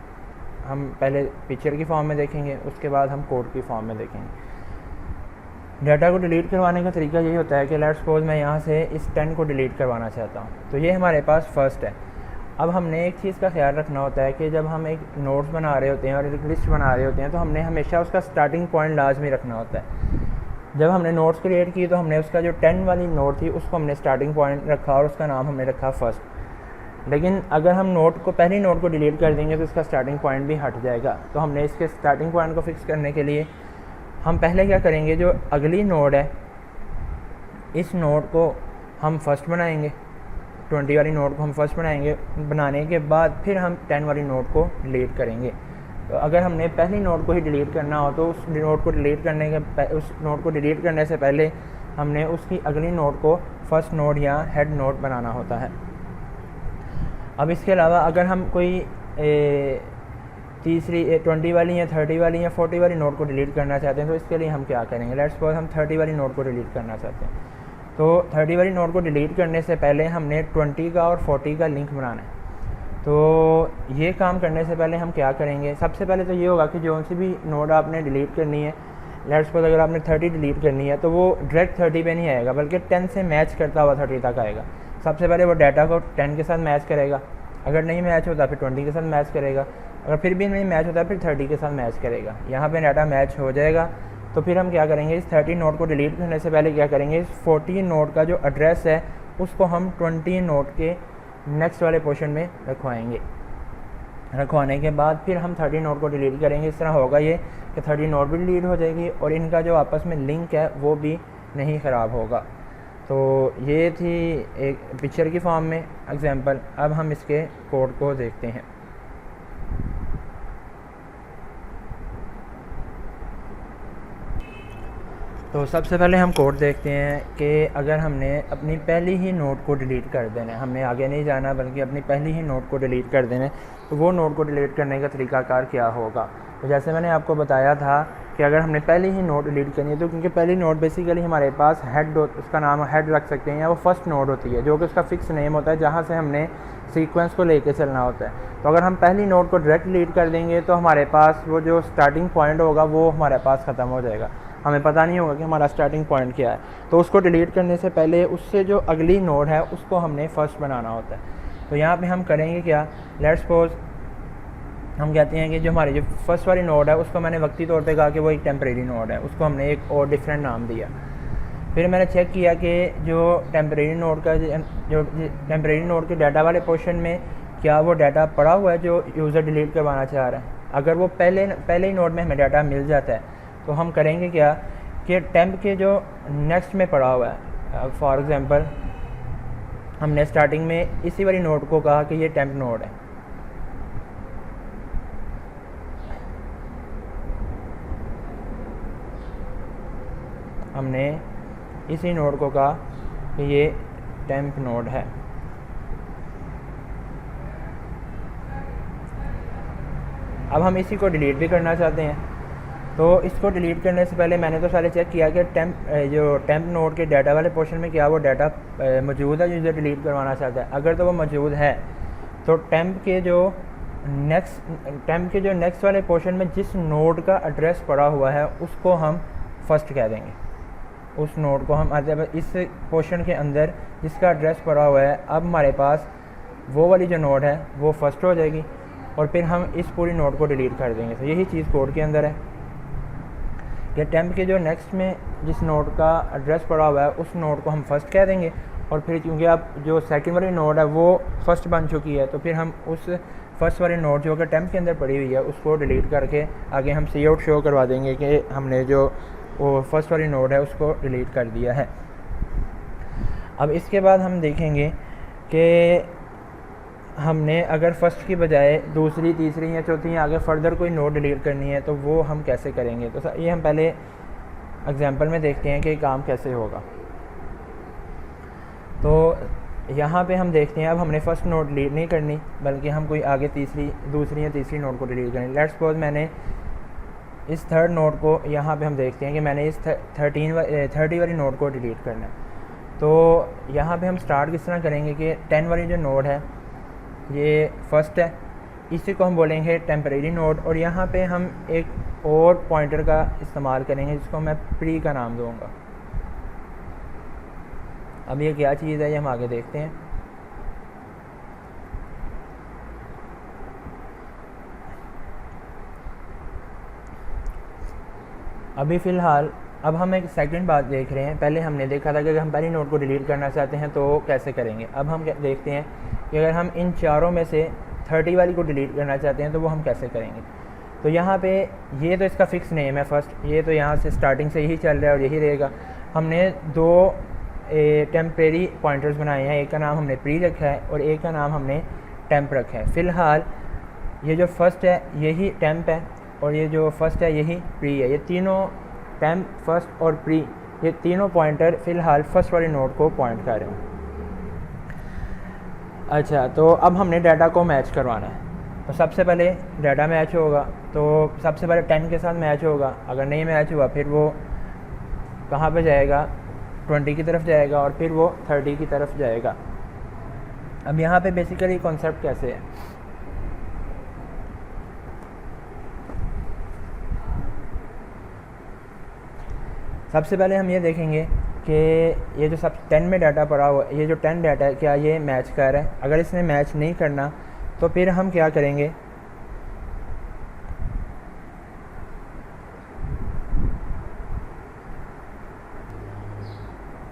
Speaker 1: हम पहले पिक्चर की फॉर्म में देखेंगे, उसके बाद हम कोड की फॉर्म में देखेंगे। डाटा को डिलीट करवाने का तरीका यही होता है कि लेट्स सपोज मैं यहाँ से इस 10 को डिलीट करवाना चाहता हूँ, तो ये हमारे पास फर्स्ट है। अब हमने एक चीज़ का ख्याल रखना होता है कि जब हम एक नोट्स बना रहे होते हैं और एक लिस्ट बना रहे होते हैं तो हमने हमेशा उसका स्टार्टिंग पॉइंट लाजमी रखना होता है। जब हमने नोट्स क्रिएट की तो हमने उसका जो 10 वाली नोट थी उसको हमने स्टार्टिंग पॉइंट रखा और उसका नाम हमने रखा फर्स्ट। लेकिन अगर हम नोट को पहली नोट को डिलीट कर देंगे तो इसका स्टार्टिंग पॉइंट भी हट जाएगा। तो हमने इसके स्टार्टिंग पॉइंट को फिक्स करने के लिए हम पहले क्या करेंगे, जो अगली नोड है इस नोड को हम फर्स्ट बनाएंगे, 20 वाली नोट को हम फर्स्ट बनाएंगे। बनाने के बाद फिर हम 10 वाली नोट को डिलीट करेंगे। तो अगर हमने पहली नोट को ही डिलीट करना हो तो उस नोट को डिलीट करने से पहले हमने उसकी अगली नोट को फर्स्ट नोड या हेड नोड बनाना होता है। अब इसके अलावा अगर हम कोई तीसरी 20 वाली या 30 वाली या 40 वाली नोट को डिलीट करना चाहते हैं तो इसके लिए हम क्या करेंगे। लेट्स सपोज हम 30 वाली नोट को डिलीट करना चाहते हैं, तो 30 वाली नोट को डिलीट करने से पहले हमने 20 का और 40 का लिंक बनाना है। तो ये काम करने से पहले हम क्या करेंगे, सबसे पहले तो ये होगा कि जो सी भी नोड आपने डिलीट करनी है, लेट्स सपोज अगर आपने 30 डिलीट करनी है तो वो डायरेक्ट 30 पे नहीं आएगा बल्कि 10 से मैच करता हुआ 30 तक आएगा। सबसे पहले वो डाटा को 10 के साथ मैच करेगा, अगर नहीं मैच होता फिर 20 के साथ मैच करेगा, अगर फिर भी नहीं मैच होता फिर 30 के साथ मैच करेगा। यहाँ पे डाटा मैच हो जाएगा तो फिर हम क्या करेंगे, इस 30 नोड को डिलीट करने से पहले क्या करेंगे, इस 40 नोड का जो एड्रेस है उसको हम 20 नोड के नेक्स्ट वाले पोर्शन में रखवाएंगे। रखवाने के बाद फिर हम 30 नोड को डिलीट करेंगे। इस तरह होगा ये कि 30 नोड भी डिलीट हो जाएगी और इनका जो आपस में लिंक है वो भी नहीं ख़राब होगा। तो ये थी एक पिक्चर की फॉर्म में एग्जांपल। अब हम इसके कोड को देखते हैं। तो सबसे पहले हम कोड देखते हैं कि अगर हमने अपनी पहली ही नोड को डिलीट कर देना है, हमने आगे नहीं जाना बल्कि अपनी पहली ही नोड को डिलीट कर देना है, तो वो नोड को डिलीट करने का तरीकाकार क्या होगा। तो जैसे मैंने आपको बताया था कि अगर हमने पहली ही नोड डिलीट करनी है तो क्योंकि पहली नोड बेसिकली हमारे पास हेड, उसका नाम हेड रख सकते हैं या वो फर्स्ट नोड होती है जो कि उसका फिक्स नेम होता है जहाँ से हमने सीक्वेंस को लेके चलना होता है। तो अगर हम पहली नोड को डायरेक्ट डिलीट कर देंगे तो हमारे पास वो जो स्टार्टिंग पॉइंट होगा वो हमारे पास ख़त्म हो जाएगा, हमें पता नहीं होगा कि हमारा स्टार्टिंग पॉइंट क्या है। तो उसको डिलीट करने से पहले उससे जो अगली नोड है उसको हमने फर्स्ट बनाना होता है। तो यहाँ पे हम करेंगे क्या, लेट्स सपोज हम कहते हैं कि जो हमारी जो फर्स्ट वाली नोड है उसको मैंने वक्ती तौर पे कहा कि वो एक टेम्परेरी नोड है, उसको हमने एक और डिफरेंट नाम दिया। फिर मैंने चेक किया कि जो टेम्परेरी नोड का जो टेम्परेरी नोड के डाटा वाले पोर्शन में क्या वो डाटा पड़ा हुआ है जो यूज़र डिलीट करवाना चाह रहा है। अगर वो पहले ही नोड में हमें डाटा मिल जाता है तो हम करेंगे क्या कि टेम्प के जो नेक्स्ट में पड़ा हुआ है, फॉर एग्ज़ाम्पल हमने स्टार्टिंग में इसी वाली नोड को कहा कि ये टेम्प नोड है, हमने इसी नोड को कहा कि ये टेम्प नोड है। अब हम इसी को डिलीट भी करना चाहते हैं, तो इसको डिलीट करने से पहले मैंने तो सारे चेक किया कि टेम्प नोड के डाटा वाले पोर्शन में क्या वो डाटा मौजूद है यूज़र डिलीट करवाना चाहता है। अगर तो वो मौजूद है तो टेम्प के जो नेक्स्ट वाले पोर्शन में जिस नोड का एड्रेस पड़ा हुआ है उसको हम फर्स्ट कह देंगे। उस नोड को हम इस पोर्शन के अंदर जिसका एड्रेस पड़ा हुआ है, अब हमारे पास वो वाली जो नोड है वो फर्स्ट हो जाएगी और फिर हम इस पूरी नोड को डिलीट कर देंगे। तो यही चीज़ कोड के अंदर है कि टेम्प के जो नेक्स्ट में जिस नोड का एड्रेस पड़ा हुआ है उस नोड को हम फर्स्ट कह देंगे, और फिर क्योंकि अब जो सेकंड वाली नोड है वो फर्स्ट बन चुकी है तो फिर हम उस फर्स्ट वाली नोड जो कि टेम्प के अंदर पड़ी हुई है उसको डिलीट करके आगे हम सी आउट शो करवा देंगे कि हमने जो वो फर्स्ट वाली नोड है उसको डिलीट कर दिया है। अब इसके बाद हम देखेंगे कि हमने अगर फ़र्स्ट की बजाय दूसरी, तीसरी या चौथी आगे फर्दर कोई नोड डिलीट करनी है तो वो हम कैसे करेंगे। तो ये हम पहले एग्जांपल में देखते हैं कि काम कैसे होगा। तो यहाँ पे हम देखते हैं अब हमने फ़र्स्ट नोड डिलीट नहीं करनी बल्कि हम कोई आगे दूसरी या तीसरी नोड को डिलीट करनी। लेट्स सपोज मैंने इस थर्ड नोड को, यहाँ पे हम देखते हैं कि मैंने इस 30 वाली नोड को डिलीट करना है। तो यहाँ पे हम स्टार्ट किस तरह करेंगे कि 10 वाली जो नोड है ये फर्स्ट है, इसी को हम बोलेंगे टेम्परेरी नोड, और यहाँ पे हम एक और पॉइंटर का इस्तेमाल करेंगे जिसको मैं प्री का नाम दूँगा। अब ये क्या चीज़ है ये हम आगे देखते हैं। अभी फ़िलहाल अब हम एक सेकंड बात देख रहे हैं। पहले हमने देखा था कि अगर हम पहली नोड को डिलीट करना चाहते हैं तो कैसे करेंगे। अब हम देखते हैं कि अगर हम इन चारों में से 30 वाली को डिलीट करना चाहते हैं तो वो हम कैसे करेंगे। तो यहाँ पे ये तो इसका फ़िक्स नेम है फर्स्ट, ये तो यहाँ से स्टार्टिंग से यही चल रहा है और यही रहेगा। हमने दो टेम्परेरी पॉइंटर्स बनाए हैं, एक का नाम हमने प्री रखा है और एक का नाम हमने टेम्प रखा है। फ़िलहाल ये जो फर्स्ट है यही टेम्प है और ये जो फर्स्ट है यही प्री है। ये तीनों टेम्प, फर्स्ट और प्री, ये तीनों पॉइंटर फ़िलहाल फर्स्ट वाली नोड को पॉइंट कर रहे हैं। अच्छा, तो अब हमने डाटा को मैच करवाना है। तो सबसे पहले डाटा मैच होगा, तो सबसे पहले 10 के साथ मैच होगा। अगर नहीं मैच हुआ फिर वो कहाँ पे जाएगा, 20 की तरफ जाएगा और फिर वो 30 की तरफ जाएगा। अब यहाँ पे बेसिकली कॉन्सेप्ट कैसे है। सबसे पहले हम ये देखेंगे कि ये जो सब 10 में डाटा पड़ा हुआ है, ये जो 10 डाटा है क्या ये मैच कर रहा है। अगर इसने मैच नहीं करना तो फिर हम क्या करेंगे,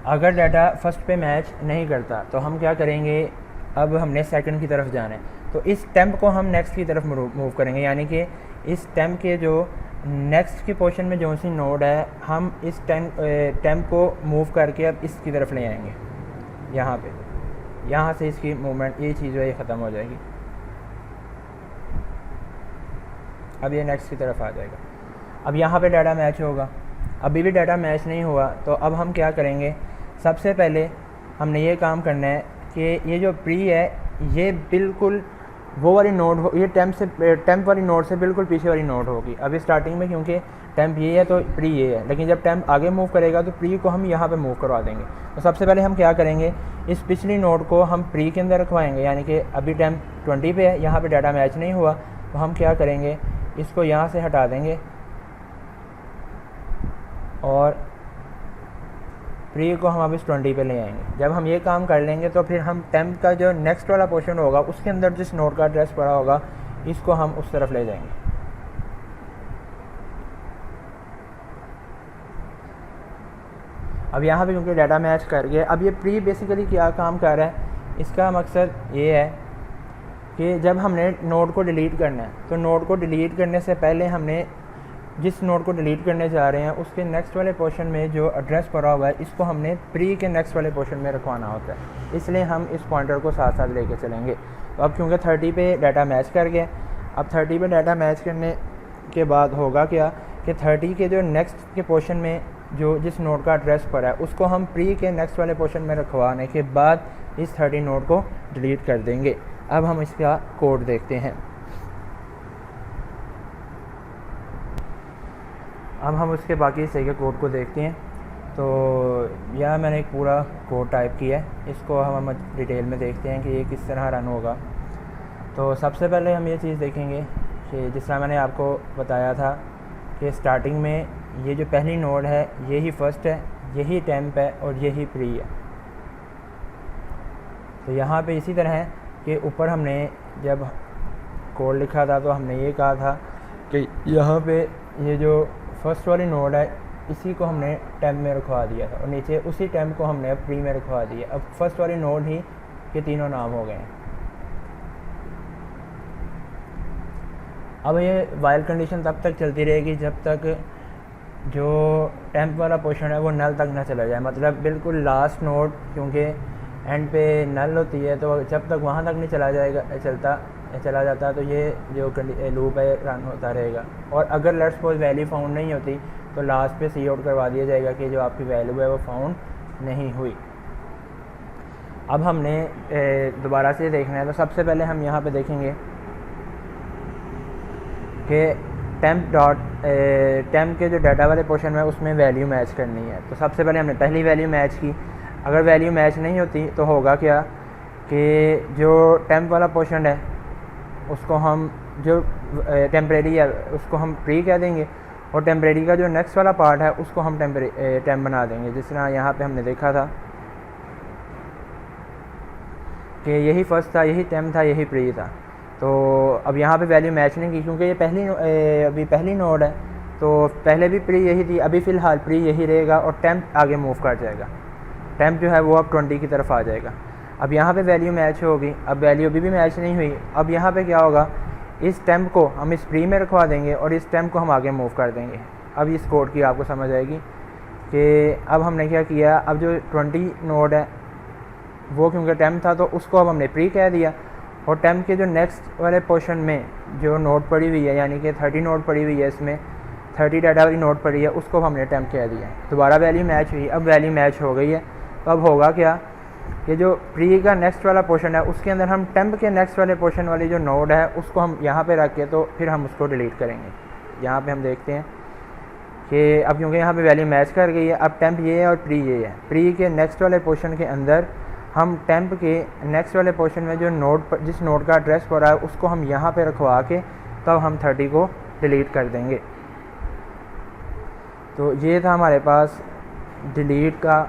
Speaker 1: अगर डाटा फर्स्ट पे मैच नहीं करता तो हम क्या करेंगे, अब हमने सेकंड की तरफ जाना है तो इस टेम्प को हम नेक्स्ट की तरफ मूव करेंगे। यानी कि इस टेम्प के जो नेक्स्ट के पोर्शन में जो सी नोड है हम इस टेम्प को मूव करके अब इसकी तरफ ले आएंगे। यहाँ से इसकी मूवमेंट, ये चीज़ जो है ये ख़त्म हो जाएगी। अब ये नेक्स्ट की तरफ आ जाएगा। अब यहाँ पे डाटा मैच होगा, अभी भी डाटा मैच नहीं हुआ तो अब हम क्या करेंगे, सबसे पहले हमने ये काम करना है कि ये जो प्री है ये बिल्कुल वो वाली नोड हो, ये टेम्प वाली नोड से बिल्कुल पीछे वाली नोड होगी। अभी स्टार्टिंग में क्योंकि टेम्प ये है तो प्री ये है, लेकिन जब टेम्प आगे मूव करेगा तो प्री को हम यहाँ पे मूव करवा देंगे। तो सबसे पहले हम क्या करेंगे, इस पिछली नोड को हम प्री के अंदर रखवाएंगे। यानी कि अभी टेम्प 20 पे है, यहाँ पे डाटा मैच नहीं हुआ तो हम क्या करेंगे, इसको यहाँ से हटा देंगे और प्री को हम अब इस 20 पे ले आएंगे। जब हम ये काम कर लेंगे तो फिर हम टेम्प का जो नेक्स्ट वाला पोर्शन होगा उसके अंदर जिस नोड का एड्रेस पड़ा होगा इसको हम उस तरफ ले जाएंगे। अब यहाँ पे क्योंकि डाटा मैच कर गया, अब ये प्री बेसिकली क्या काम कर रहा है, इसका मकसद ये है कि जब हमने नोड को डिलीट करना है तो नोड को डिलीट करने से पहले हमने जिस नोड को डिलीट करने जा रहे हैं उसके नेक्स्ट वाले पोर्शन में जो एड्रेस पड़ा हुआ है इसको हमने प्री के नेक्स्ट वाले पोर्शन में रखवाना होता है, इसलिए हम इस पॉइंटर को साथ साथ लेके चलेंगे। तो अब क्योंकि 30 पे डाटा मैच कर गया, अब 30 पे डाटा मैच करने के बाद होगा क्या कि 30 के जो नेक्स्ट के पोर्शन में जो जिस नोड का एड्रेस पड़ा है उसको हम प्री के नेक्स्ट वाले पोर्शन में रखवाने के बाद इस 30 नोड को डिलीट कर देंगे। अब हम इसका कोड देखते हैं। अब हम उसके बाकी हिस्से के कोड को देखते हैं। तो यहाँ मैंने एक पूरा कोड टाइप किया है, इसको हम डिटेल में देखते हैं कि ये किस तरह रन होगा। तो सबसे पहले हम ये चीज़ देखेंगे कि जिस तरह मैंने आपको बताया था कि स्टार्टिंग में ये जो पहली नोड है यही फर्स्ट है, यही टेम्प है और यही प्री है। तो यहाँ पे इसी तरह है कि ऊपर हमने जब कोड लिखा था तो हमने ये कहा था कि यहाँ पे ये जो फर्स्ट वाली नोड है इसी को हमने टेम्प में रखवा दिया था और नीचे उसी टेम्प को हमने प्री में रखवा दिया। अब फर्स्ट वाली नोड ही के तीनों नाम हो गए हैं। अब ये वाइल कंडीशन तब तक चलती रहेगी जब तक जो टेम्प वाला पोर्शन है वो नल तक ना चला जाए, मतलब बिल्कुल लास्ट नोड क्योंकि एंड पे नल होती है तो जब तक वहाँ तक नहीं चला जाता तो ये जो लूप है रन होता रहेगा। और अगर लेट्स सपोज वैल्यू फाउंड नहीं होती तो लास्ट पे सी आउट करवा दिया जाएगा कि जो आपकी वैल्यू है वो फाउंड नहीं हुई। अब हमने दोबारा से देखना है तो सबसे पहले हम यहाँ पे देखेंगे कि टेम्प के जो डाटा वाले पोर्शन में उसमें वैल्यू मैच करनी है। तो सबसे पहले हमने पहली वैल्यू मैच की। अगर वैल्यू मैच नहीं होती तो होगा क्या कि जो टेम्प वाला पोर्शन है उसको हम जो टेम्परेरी है उसको हम प्री कह देंगे और टेम्परेरी का जो नेक्स्ट वाला पार्ट है उसको हम टेम्प बना देंगे। जिस तरह यहाँ पे हमने देखा था कि यही फर्स्ट था, यही टेम्प था, यही प्री था। तो अब यहाँ पे वैल्यू मैच नहीं की क्योंकि ये अभी पहली नोड है तो पहले भी प्री यही थी, अभी फ़िलहाल प्री यही रहेगा और टेम्प आगे मूव कर जाएगा। टेम्प जो है वो अब 20 की तरफ आ जाएगा। अब यहाँ पे वैल्यू मैच होगी, अब वैल्यू अभी भी मैच नहीं हुई। अब यहाँ पे क्या होगा, इस टेम्प को हम इस प्री में रखवा देंगे और इस टेम्प को हम आगे मूव कर देंगे। अब इस कोड की आपको समझ आएगी कि अब हमने क्या किया, अब जो 20 नोड है वो क्योंकि टेम्प था तो उसको अब हमने प्री कह दिया और टेम्प के जो नेक्स्ट वाले पोर्शन में जो नोड पड़ी हुई है यानी कि 30 नोड पड़ी हुई है, इसमें 30 डाटा वाली नोड पड़ी है उसको हमने टेम्प कह दिया। दोबारा वैल्यू मैच हुई, अब वैल्यू मैच हो गई है। तो अब होगा क्या कि जो प्री का नेक्स्ट वाला पोर्शन है उसके अंदर हम टेम्प के नेक्स्ट वाले पोर्शन वाली जो नोड है उसको हम यहाँ पे रख के तो फिर हम उसको डिलीट करेंगे। यहाँ पे हम देखते हैं कि अब क्योंकि यहाँ पे वैल्यू मैच कर गई है, अब टेम्प ये है और प्री ये है। प्री के नेक्स्ट वाले पोर्शन के अंदर हम टेम्प के नेक्स्ट वाले पोर्शन में जो जिस नोड का एड्रेस पड़ा है उसको हम यहाँ पे रखवा के तब हम 30 को डिलीट कर देंगे। तो ये था हमारे पास डिलीट का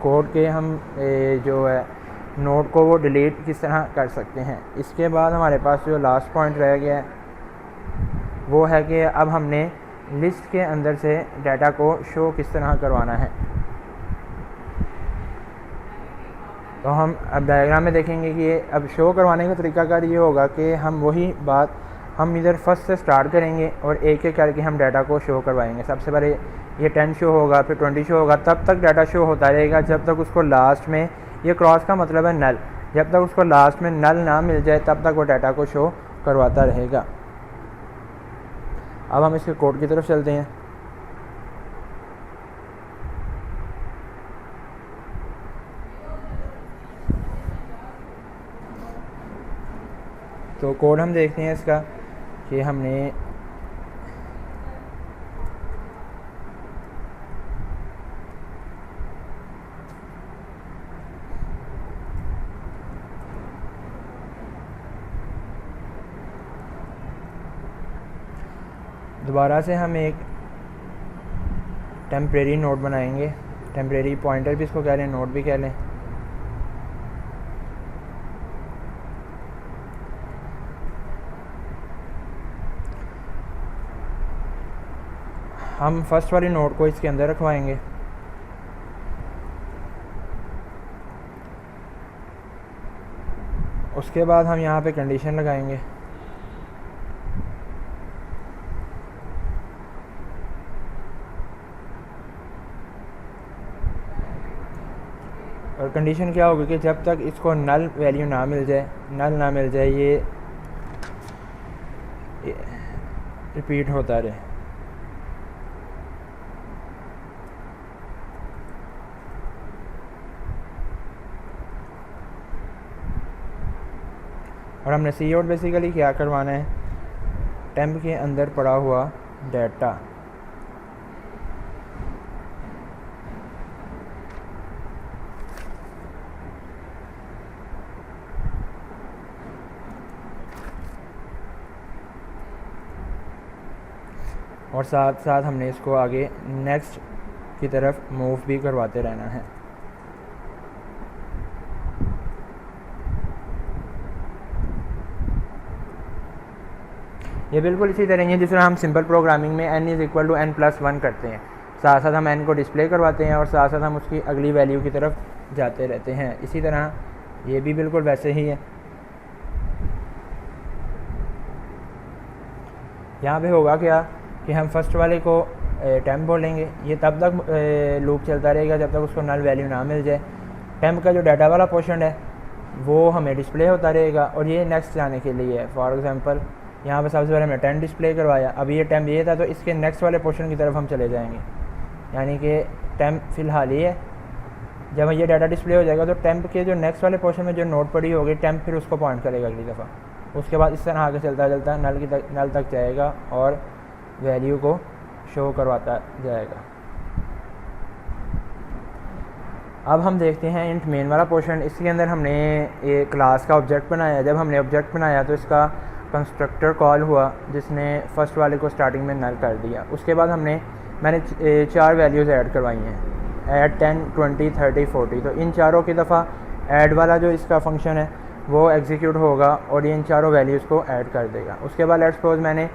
Speaker 1: कोड के हम जो है नोड को वो डिलीट किस तरह कर सकते हैं। इसके बाद हमारे पास जो लास्ट पॉइंट रह गया है वो है कि अब हमने लिस्ट के अंदर से डाटा को शो किस तरह करवाना है। तो हम अब डायग्राम में देखेंगे कि अब शो करवाने का तरीकाकार ये होगा कि हम वही बात हम इधर फर्स्ट से स्टार्ट करेंगे और एक एक करके हम डाटा को शो करवाएंगे। सबसे पहले ये 10 शो होगा, फिर 20 शो होगा, तब तक डाटा शो होता रहेगा जब तक उसको लास्ट में, ये क्रॉस का मतलब है नल, जब तक उसको लास्ट में नल ना मिल जाए तब तक वो डाटा को शो करवाता रहेगा। अब हम इसके कोड की तरफ चलते हैं। तो कोड हम देखते हैं इसका कि हमने दोबारा से हम एक टेम्परेरी नोड बनाएंगे, टेम्परेरी पॉइंटर भी इसको कह लें, नोड भी कह लें। हम फर्स्ट वाली नोड को इसके अंदर रखवाएंगे। उसके बाद हम यहाँ पे कंडीशन लगाएंगे। और कंडीशन क्या होगी कि जब तक इसको नल वैल्यू ना मिल जाए ये रिपीट होता रहे। और हमने सी आउट बेसिकली क्या करवाना है, टेम्प के अंदर पड़ा हुआ डाटा और साथ साथ हमने इसको आगे नेक्स्ट की तरफ मूव भी करवाते रहना है। ये बिल्कुल इसी तरह है जिस तरह हम सिंपल प्रोग्रामिंग में n is equal to n+1 करते हैं, साथ साथ हम n को डिस्प्ले करवाते हैं और साथ साथ हम उसकी अगली वैल्यू की तरफ जाते रहते हैं। इसी तरह ये भी बिल्कुल वैसे ही है। यहाँ पे होगा क्या कि हम फर्स्ट वाले को टेम्प बोलेंगे, ये तब तक लूप चलता रहेगा जब तक उसको नल वैल्यू ना मिल जाए। टेम्प का जो डाटा वाला पोर्शन है वो हमें डिस्प्ले होता रहेगा और ये नेक्स्ट जाने के लिए है। फॉर एग्जांपल यहाँ पे सबसे पहले हमने 10 डिस्प्ले करवाया, अभी ये टेम्प ये था तो इसके नेक्स्ट वाले पोर्शन की तरफ हम चले जाएंगे, यानी कि टेम्प फ़िलहाल ये है। जब ये डाटा डिस्प्ले हो जाएगा तो टेम्प के जो नेक्स्ट वाले पोर्शन में जो नोट पड़ी होगी टेम्प फिर उसको पॉइंट करेगा अगली दफ़ा। उसके बाद इस तरह आगे चलता चलता नल तक जाएगा और वैल्यू को शो करवाता जाएगा। अब हम देखते हैं इंट मेन वाला पोर्शन। इसके अंदर हमने एक क्लास का ऑब्जेक्ट बनाया। जब हमने ऑब्जेक्ट बनाया तो इसका कंस्ट्रक्टर कॉल हुआ जिसने फर्स्ट वाले को स्टार्टिंग में नल कर दिया। उसके बाद मैंने 4 वैल्यूज़ ऐड करवाई हैं, ऐड 10, 20, 30, 40। तो इन चारों की दफ़ा ऐड वाला जो इसका फंक्शन है वो एग्जीक्यूट होगा और ये इन चारों वैल्यूज़ को ऐड कर देगा। उसके बाद लेट्स सपोज मैंने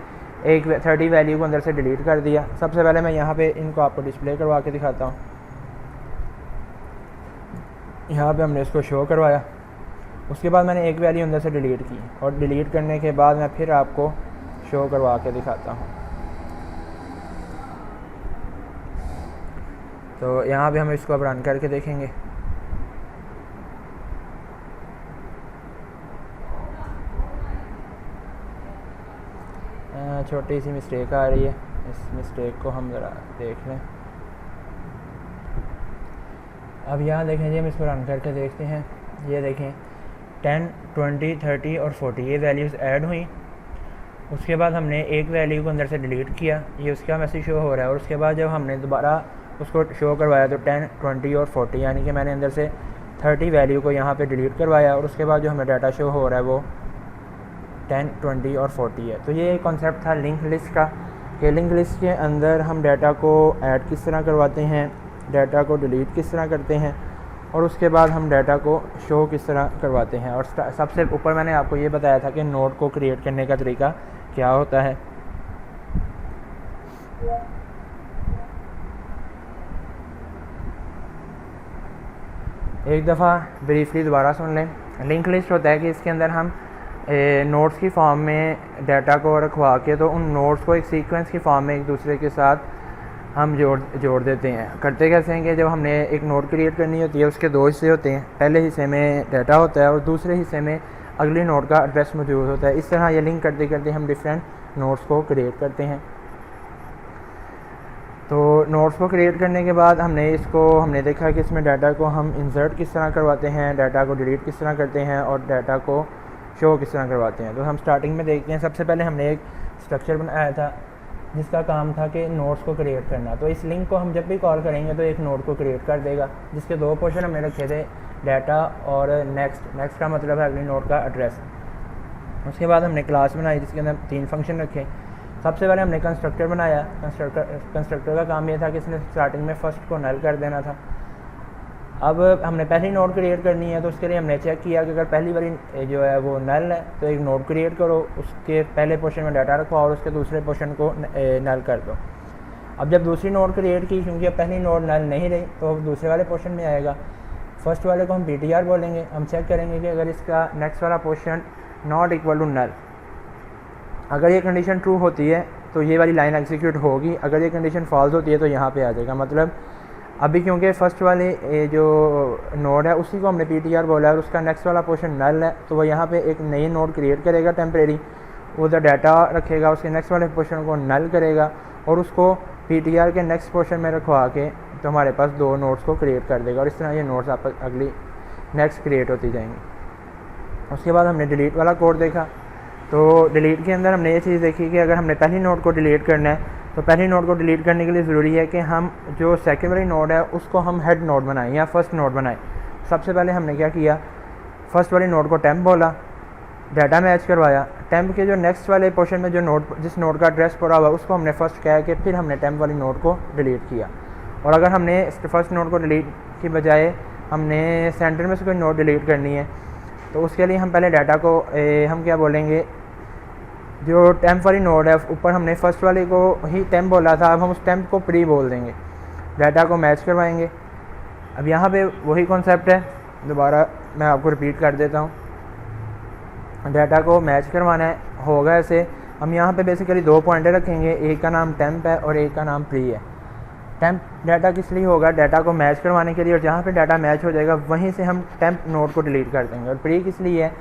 Speaker 1: एक 30 वैल्यू को अंदर से डिलीट कर दिया। सबसे पहले मैं यहाँ पे इनको आपको डिस्प्ले करवा के दिखाता हूँ। यहाँ पे हमने इसको शो करवाया, उसके बाद मैंने एक वैल्यू अंदर से डिलीट की और डिलीट करने के बाद मैं फिर आपको शो करवा के दिखाता हूँ। तो यहाँ पे हम इसको अब रन करके देखेंगे। छोटी सी मिस्टेक आ रही है, इस मिस्टेक को हम ज़रा देख लें। अब यहाँ देखें जी, हम इसको रन करके देखते हैं। ये देखें 10, 20, 30 और 40 ये वैल्यूज़ ऐड हुई। उसके बाद हमने एक वैल्यू को अंदर से डिलीट किया, ये उसका मैसेज शो हो रहा है। और उसके बाद जब हमने दोबारा उसको शो करवाया तो 10, 20 और 40 यानी कि मैंने अंदर से 30 वैल्यू को यहाँ पे डिलीट करवाया और उसके बाद जो हमें डाटा शो हो रहा है वो 10, 20 और 40 है। तो ये कॉन्सेप्ट था लिंक लिस्ट का कि लिंक लिस्ट के अंदर हम डाटा को ऐड किस तरह करवाते हैं, डाटा को डिलीट किस तरह करते हैं और उसके बाद हम डाटा को शो किस तरह करवाते हैं। और सबसे ऊपर मैंने आपको ये बताया था कि नोड को क्रिएट करने का तरीका क्या होता है। एक दफ़ा ब्रीफली दोबारा सुन लें। लिंक लिस्ट होता है कि इसके अंदर हम नोट्स की फॉर्म में डाटा को रखवा के तो उन नोट्स को एक सीक्वेंस की फॉर्म में एक दूसरे के साथ हम जोड़ देते हैं। करते कैसे हैं कि जब हमने एक नोट क्रिएट करनी होती है उसके 2 हिस्से होते हैं, पहले हिस्से में डाटा होता है और दूसरे हिस्से में अगली नोट का एड्रेस मौजूद होता है। इस तरह ये लिंक करते करते हम डिफरेंट नोट्स को क्रिएट करते हैं। तो नोट्स को क्रिएट करने के बाद हमने देखा कि इसमें डाटा को हम इंसर्ट किस तरह करवाते हैं, डाटा को डिलीट किस तरह करते हैं और डाटा को शो किस तरह करवाते हैं। तो हम स्टार्टिंग में देखते हैं। सबसे पहले हमने एक स्ट्रक्चर बनाया था जिसका काम था कि नोट्स को क्रिएट करना। तो इस लिंक को हम जब भी कॉल करेंगे तो एक नोट को क्रिएट कर देगा जिसके 2 पोर्शन हमने रखे थे, डाटा और नेक्स्ट का मतलब है अगली नोट का एड्रेस। उसके बाद हमने क्लास बनाई जिसके अंदर 3 फंक्शन रखे। सबसे पहले हमने कंस्ट्रक्टर बनाया। कंस्ट्रक्टर का काम ये था कि इसने स्टार्टिंग में फ़र्स्ट को नल कर देना था। अब हमने पहली नोड क्रिएट करनी है तो उसके लिए हमने चेक किया कि अगर पहली बारी जो है वो नल है तो एक नोड क्रिएट करो, उसके पहले पोर्शन में डाटा रखो और उसके दूसरे पोर्शन को नल कर दो। अब जब दूसरी नोड क्रिएट की, क्योंकि अब पहली नोड नल नहीं रही, तो दूसरे वाले पोर्शन में आएगा। फर्स्ट वाले को हम PTR बोलेंगे। हम चेक करेंगे कि अगर इसका नेक्स्ट वाला portion not equal to null, अगर ये कंडीशन ट्रू होती है तो ये वाली लाइन एग्जीक्यूट होगी, अगर ये कंडीशन फॉल्स होती है तो यहाँ पे आ जाएगा। मतलब अभी क्योंकि फर्स्ट वाले जो नोड है उसी को हमने PTR बोला है और उसका नेक्स्ट वाला पोर्शन नल है, तो वह यहाँ पे एक नई नोड क्रिएट करेगा टेम्परेरी, उधर डाटा रखेगा, उसके नेक्स्ट वाले पोर्शन को नल करेगा और उसको PTR के नेक्स्ट पोर्शन में रखवा के तो हमारे पास 2 नोड्स को क्रिएट कर देगा और इस तरह ये नोड्स आप अगली नेक्स्ट क्रिएट होती जाएंगी। उसके बाद हमने डिलीट वाला कोड देखा। तो डिलीट के अंदर हमने ये चीज़ देखी कि अगर हमने पहली नोड को डिलीट करना है तो पहली नोड को डिलीट करने के लिए ज़रूरी है कि हम जो सेकेंडरी नोड है उसको हम हेड नोड बनाएं या फर्स्ट नोड बनाएं। सबसे पहले हमने क्या किया, फर्स्ट वाली नोड को टेम्प बोला, डाटा मैच करवाया, टेम्प के जो नेक्स्ट वाले पोर्शन में जो नोड, जिस नोड का एड्रेस पड़ा हुआ उसको हमने फर्स्ट कह के फिर हमने टेम्प वाली नोड को डिलीट किया। और अगर हमने फर्स्ट नोड को डिलीट की बजाय हमने सेंटर में से कोई नोड डिलीट करनी है तो उसके लिए हम पहले डाटा को हम क्या बोलेंगे, जो टेम्प वाली नोड है ऊपर हमने फर्स्ट वाले को ही टेम्प बोला था, अब हम उस टेम्प को प्री बोल देंगे, डाटा को मैच करवाएंगे। अब यहाँ पे वही कॉन्सेप्ट है, दोबारा मैं आपको रिपीट कर देता हूँ। डाटा को मैच करवाना है, होगा ऐसे, हम यहाँ पे बेसिकली 2 पॉइंटर रखेंगे, एक का नाम टेम्प है और एक का नाम प्री है। टेम्प डाटा किस लिए होगा, डाटा को मैच करवाने के लिए, और जहाँ पे डाटा मैच हो जाएगा वहीं से हम टेम्प नोड को डिलीट कर देंगे। और प्री किस लिए है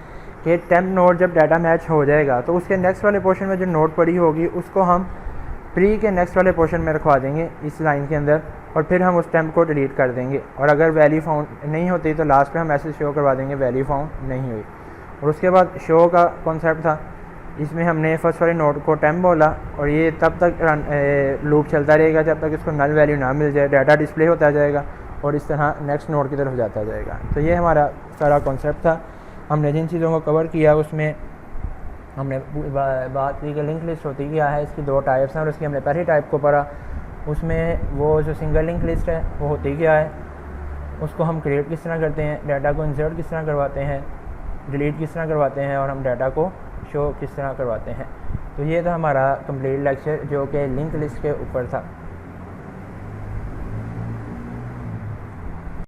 Speaker 1: कि टेम्प नोड जब डाटा मैच हो जाएगा तो उसके नेक्स्ट वाले पोर्शन में जो नोड पड़ी होगी उसको हम प्री के नेक्स्ट वाले पोर्शन में रखवा देंगे इस लाइन के अंदर, और फिर हम उस टेम्प को डिलीट कर देंगे। और अगर वैल्यू फाउंड नहीं होती तो लास्ट पे हम मैसेज शो करवा देंगे वैल्यू फाउंड नहीं हुई। और उसके बाद शो का कॉन्सेप्ट था, इसमें हमने फर्स्ट वाले नोड को टेम्प बोला और ये तब तक लूप चलता रहेगा जब तक इसको नल वैल्यू ना मिल जाए, डाटा डिस्प्ले होता जाएगा और इस तरह नेक्स्ट नोड की तरफ जाता जाएगा। तो ये हमारा सारा कॉन्सेप्ट था। हमने जिन चीज़ों को कवर किया उसमें हमने बात की कि लिंक लिस्ट होती क्या है, इसकी 2 टाइप्स हैं और उसकी हमने पहली टाइप को पढ़ा। उसमें वो जो सिंगल लिंक लिस्ट है वो होती क्या है, उसको हम क्रिएट किस तरह करते हैं, डाटा को इंसर्ट किस तरह करवाते हैं, डिलीट किस तरह करवाते हैं और हम डाटा को शो किस तरह करवाते हैं। तो ये था हमारा कंप्लीट लेक्चर जो कि लिंक लिस्ट के ऊपर था।